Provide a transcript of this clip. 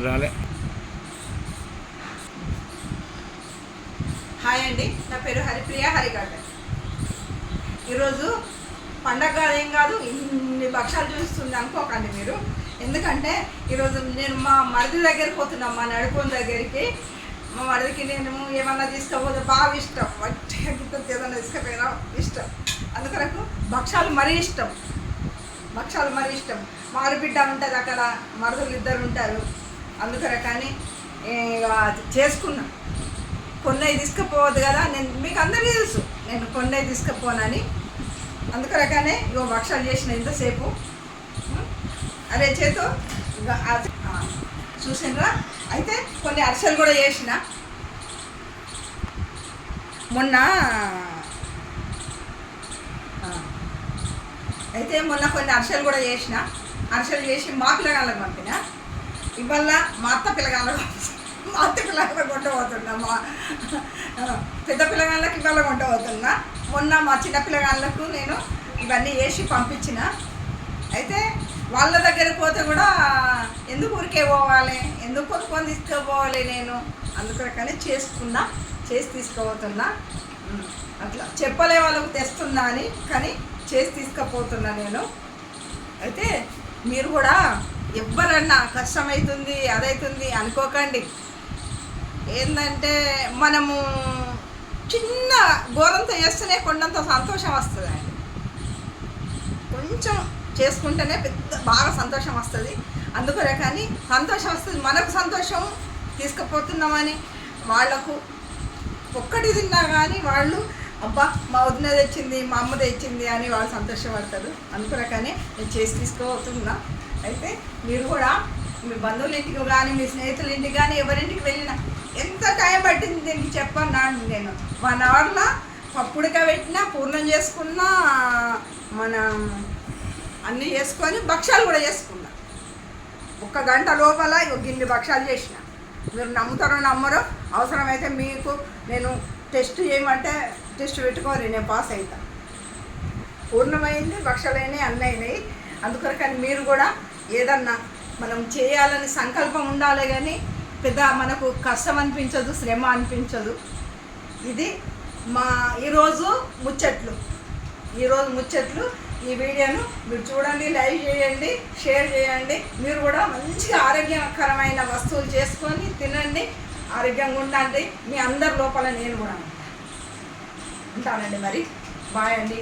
రాలే. హాయ్ అండి, నా పేరు హరిప్రియ హరిగడ్డ. ఈరోజు పండగ ఏం కాదు, ఇన్ని భక్షాలు చూస్తుంది అనుకోకండి మీరు. ఎందుకంటే ఈరోజు నేను మా మరిది దగ్గరికి పోతున్నాం, మా నడుపుని దగ్గరికి. మా మరిదికి నేను ఏమన్నా తీసుకపోతే బాగా ఇష్టం, వట్టిగా ఏదన్నా తీసుకుపోయినా ఇష్టం. అందుకొరకు భక్షాలు మరీ ఇష్టం, భక్షాలు మరీ ఇష్టం. మారుబిడ్డ ఉంటుంది అక్కడ, మరుదులు ఇద్దరు ఉంటారు. అందుకొరకని చేసుకున్నా. కొన్నవి తీసుకుపోవద్దు కదా, నేను మీకు అందరికీ తెలుసు నేను కొన్నవి తీసుకుపోనని. అందుకొరకనే ఇగో భక్షాలు చేసిన ఇంతసేపు. అరే చేతో చూసినరా. అయితే కొన్ని అరిసెలు కూడా చేసిన మొన్న. కొన్ని అరిసెలు కూడా చేసిన. అరిసెలు చేసి మా పిల్లగాళ్ళకి పంపిన. ఇవాళ మా అత్త పిల్లగాళ్ళకు కొంటపోతున్నా, మా పెద్ద పిల్లగాళ్ళకి ఇవాళ కొంటపోతున్నా. మొన్న మా చిన్న పిల్లగాళ్ళకు నేను ఇవన్నీ వేసి పంపించిన. అయితే వాళ్ళ దగ్గరికి పోతే కూడా ఎందుకు ఊరికే పోవాలి, ఎందుకు కొనుక్కొని తీసుకుపోవాలి నేను. అందుకని చేసుకున్నా, చేసి తీసుకుపోతున్నా. అట్లా చెప్పలే వాళ్ళకు తెస్తున్నా అని, కానీ చేసి తీసుకుపోతున్నా నేను. అయితే మీరు కూడా ఎవ్వరన్నా కష్టమవుతుంది అదవుతుంది అనుకోకండి. ఏంటంటే మనము చిన్న ఘోరంతో చేస్తేనే కొండంత సంతోషం వస్తుందండి. కొంచెం చేసుకుంటేనే బాగా సంతోషం వస్తుంది. అందుకనే కానీ సంతోషం వస్తుంది, మనకు సంతోషం. తీసుకుపోతున్నామని వాళ్ళకు ఒక్కటి తిన్నా కానీ వాళ్ళు అబ్బా మా వదిన తెచ్చింది, మా అమ్మ తెచ్చింది అని వాళ్ళు సంతోషపడతారు. అందుకనే నేను చేసి తీసుకోబోతున్నా. అయితే మీరు కూడా మీ బంధువుల ఇంటికి కానీ, మీ స్నేహితుల ఇంటికి కానీ, ఎవరింటికి వెళ్ళినా ఎంత టైం పట్టింది దీనికి చెప్పన్నా. నేను 1 అవర్లో పప్పుడిగా పెట్టినా, పూర్ణం చేసుకున్నా, మనం అన్నీ చేసుకొని భక్షాలు కూడా చేసుకున్నా. 1 గంట లోపల గిన్ని భక్షాలు చేసిన. మీరు నమ్ముతారో నమ్మరో, అవసరమైతే మీకు నేను టెస్ట్ చేయమంటే టెస్ట్ పెట్టుకోని నేను పాస్ అవుతా. పూర్ణమైంది, భక్షాలైనవి, అన్నీ అయినాయి. అందుకొరకని మీరు కూడా ఏదన్నా మనం చేయాలని సంకల్పం ఉండాలి, కానీ పెద్ద మనకు కష్టం అనిపించదు, శ్రమ అనిపించదు. ఇది మా ఈరోజు ముచ్చట్లు. ఈ వీడియోను మీరు చూడండి, లైక్ చేయండి, షేర్ చేయండి. మీరు కూడా మంచిగా ఆరోగ్యకరమైన వస్తువులు చేసుకొని తినండి, ఆరోగ్యంగా ఉండండి. మీ అందరి లోపల నేను కూడా ఉంటానండి. మరి బాయ్ అండి.